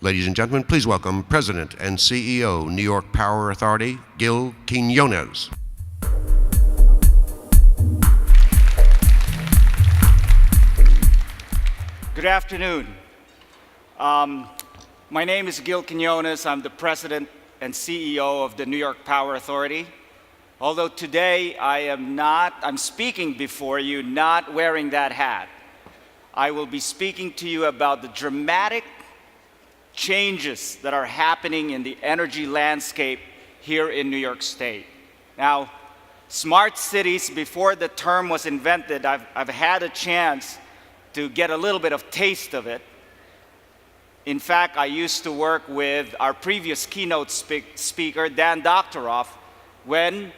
Ladies and gentlemen, please welcome President and CEO, New York Power Authority, Gil Quiniones. Good afternoon. My name is Gil Quiniones. I'm the President and CEO of the New York Power Authority. Although today I'm speaking before you not wearing that hat. I will be speaking to you about the dramatic changes that are happening in the energy landscape here in New York State. Now, smart cities, before the term was invented, I've had a chance to get a little bit of taste of it. In fact, I used to work with our previous keynote speaker, Dan Doctoroff, when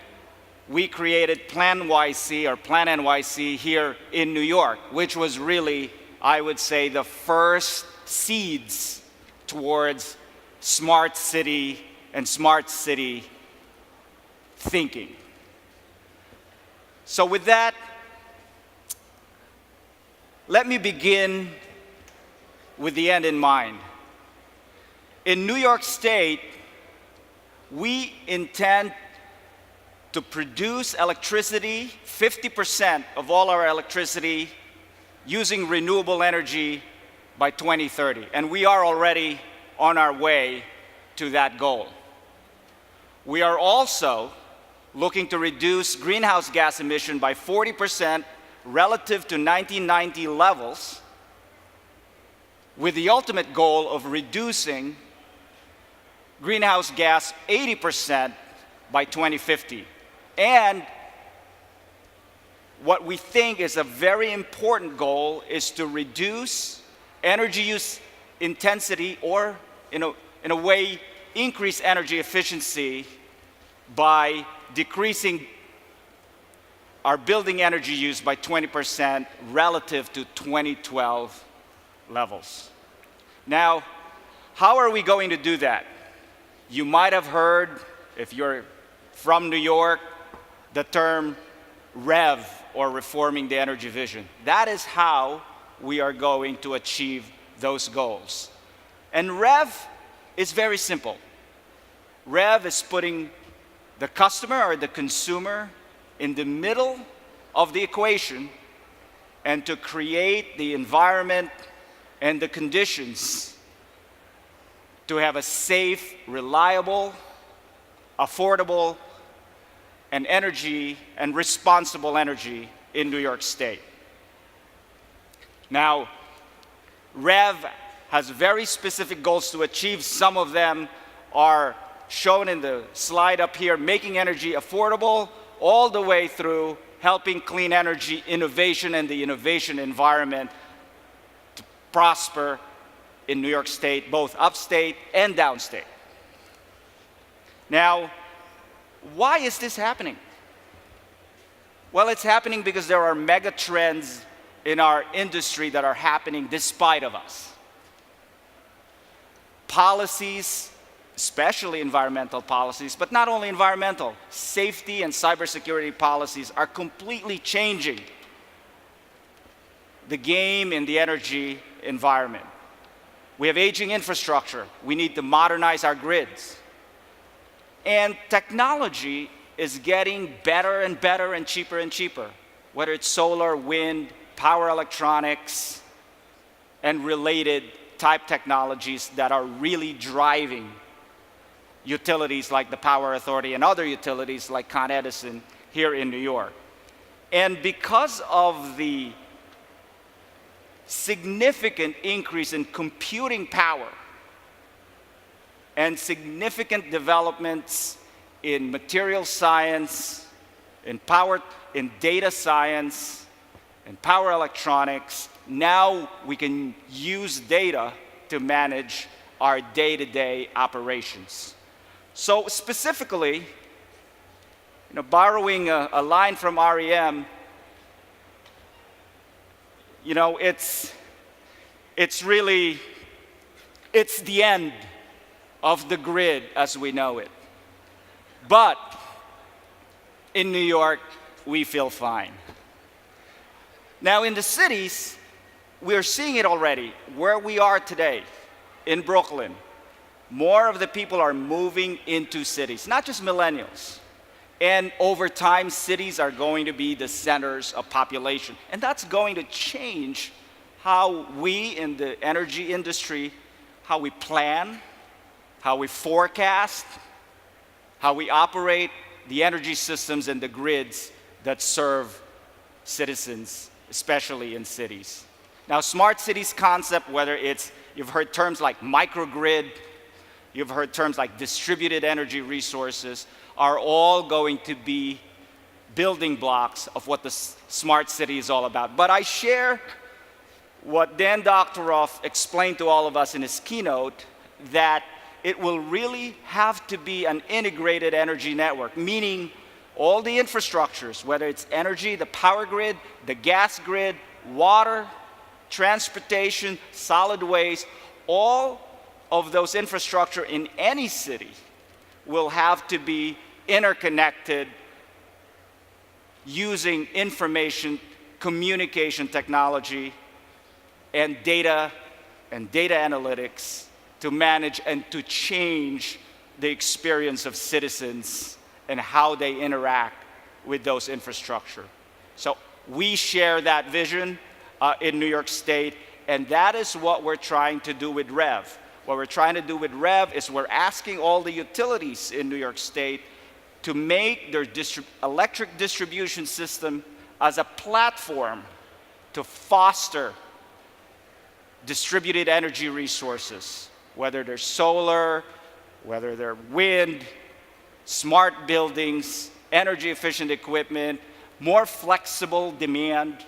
we created Plan YC or Plan NYC here in New York, which was really, I would say, the first seeds towards smart city and smart city thinking. So with that, let me begin with the end in mind. In New York State, we intend to produce electricity, 50% of all our electricity, using renewable energy by 2030. And we are already on our way to that goal. We are also looking to reduce greenhouse gas emission by 40% relative to 1990 levels, with the ultimate goal of reducing greenhouse gas 80% by 2050. And what we think is a very important goal is to reduce energy use intensity, or in a way, increase energy efficiency by decreasing our building energy use by 20% relative to 2012 levels. Now, how are we going to do that? You might have heard, if you're from New York, the term REV, or Reforming the Energy Vision. That is how we are going to achieve those goals. And REV is very simple. REV is putting the customer or the consumer in the middle of the equation, and to create the environment and the conditions to have a safe, reliable, affordable, and responsible energy in New York State. Now, REV has very specific goals to achieve. Some of them are shown in the slide up here, making energy affordable, all the way through helping clean energy innovation and the innovation environment to prosper in New York State, both upstate and downstate. Now, why is this happening? Well, it's happening because there are mega trends in our industry that are happening despite of us. Policies, especially environmental policies, but not only environmental, safety and cybersecurity policies are completely changing the game in the energy environment. We have aging infrastructure. We need to modernize our grids. And technology is getting better and better and cheaper, whether it's solar, wind, power electronics, and related type technologies that are really driving utilities like the Power Authority and other utilities like Con Edison here in New York. And because of the significant increase in computing power and significant developments in material science, in data science, and power electronics, now we can use data to manage our day-to-day operations. So specifically, borrowing a line from REM, it's the end of the grid as we know it. But in New York, we feel fine. Now in the cities, we're seeing it already, where we are today. in Brooklyn, more of the people are moving into cities, not just millennials. And over time, cities are going to be the centers of population. And that's going to change how we in the energy industry, how we plan, how we forecast, how we operate the energy systems and the grids that serve citizens, especially in cities. Now, smart cities concept, whether it's, you've heard terms like microgrid, you've heard terms like distributed energy resources, are all going to be building blocks of what the smart city is all about. But I share what Dan Doctorow explained to all of us in his keynote, that it will really have to be an integrated energy network, meaning all the infrastructures, whether it's energy, the power grid, the gas grid, water, transportation, solid waste, all of those infrastructure in any city will have to be interconnected using information communication technology and data analytics to manage and to change the experience of citizens and how they interact with those infrastructure. So we share that vision in New York State, and that is what we're trying to do with REV. What we're trying to do with REV is we're asking all the utilities in New York State to make their electric distribution system as a platform to foster distributed energy resources, whether they're solar, whether they're wind, smart buildings, energy efficient equipment, more flexible demand.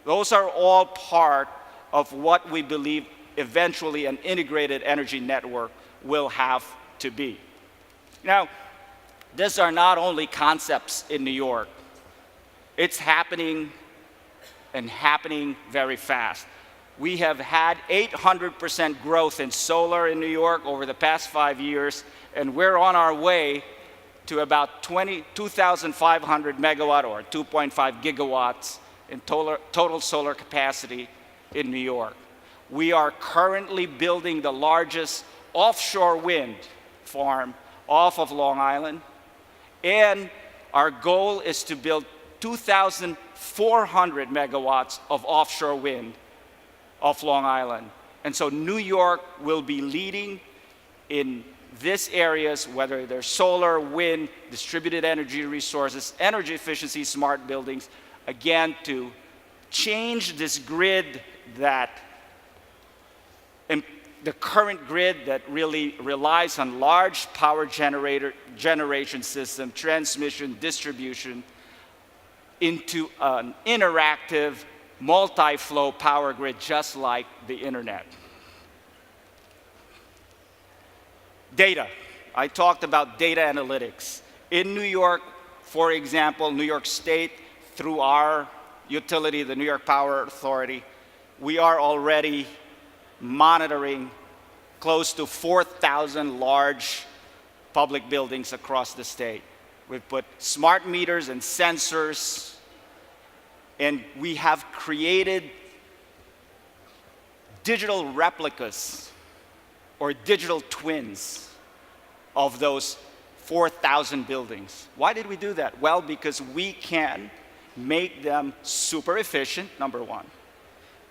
Those are all part of what we believe eventually an integrated energy network will have to be. Now, these are not only concepts in New York. It's happening and happening very fast. We have had 800% growth in solar in New York over the past 5 years, and we're on our way to about 2,500 megawatt or 2.5 gigawatts in total solar capacity in New York. We are currently building the largest offshore wind farm off of Long Island, and our goal is to build 2,400 megawatts of offshore wind off Long Island. And so New York will be leading in these areas, whether they're solar, wind, distributed energy resources, energy efficiency, smart buildings, again, to change this grid that, the current grid that really relies on large power generation system, transmission, distribution, into an interactive, multi-flow power grid just like the internet. Data. I talked about data analytics. In New York, for example, New York State, through our utility, the New York Power Authority, we are already monitoring close to 4,000 large public buildings across the state. We've put smart meters and sensors, and we have created digital replicas or digital twins of those 4,000 buildings. Why did we do that? Well, because we can make them super efficient, number one,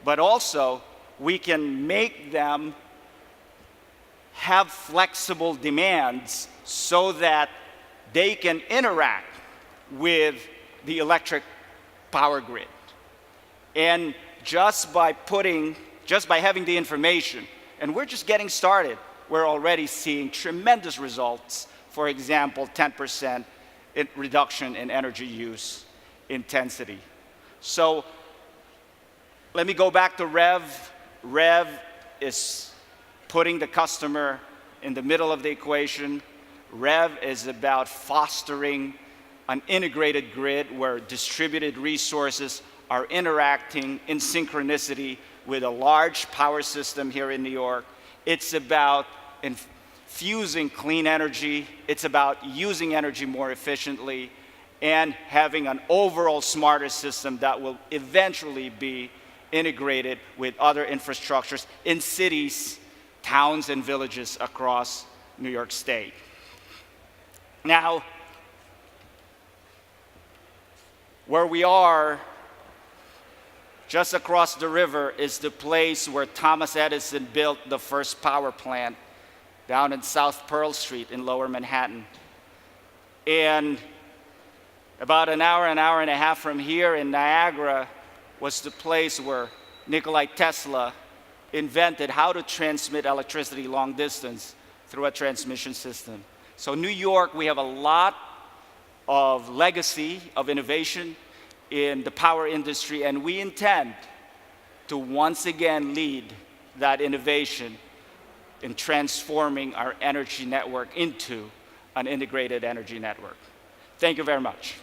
but also we can make them have flexible demands so that they can interact with the electric power grid. And just by having the information, and we're just getting started, we're already seeing tremendous results. For example, 10% reduction in energy use intensity. So let me go back to REV. REV is putting the customer in the middle of the equation. REV is about fostering an integrated grid where distributed resources are interacting in synchronicity with a large power system here in New York. It's about infusing clean energy. It's about using energy more efficiently and having an overall smarter system that will eventually be integrated with other infrastructures in cities towns and villages across New York State. Now, where we are, just across the river, is the place where Thomas Edison built the first power plant down in South Pearl Street in Lower Manhattan. And about an hour and a half from here in Niagara was the place where Nikola Tesla invented how to transmit electricity long distance through a transmission system. So New York, we have a lot of legacy of innovation in the power industry, and we intend to once again lead that innovation in transforming our energy network into an integrated energy network. Thank you very much.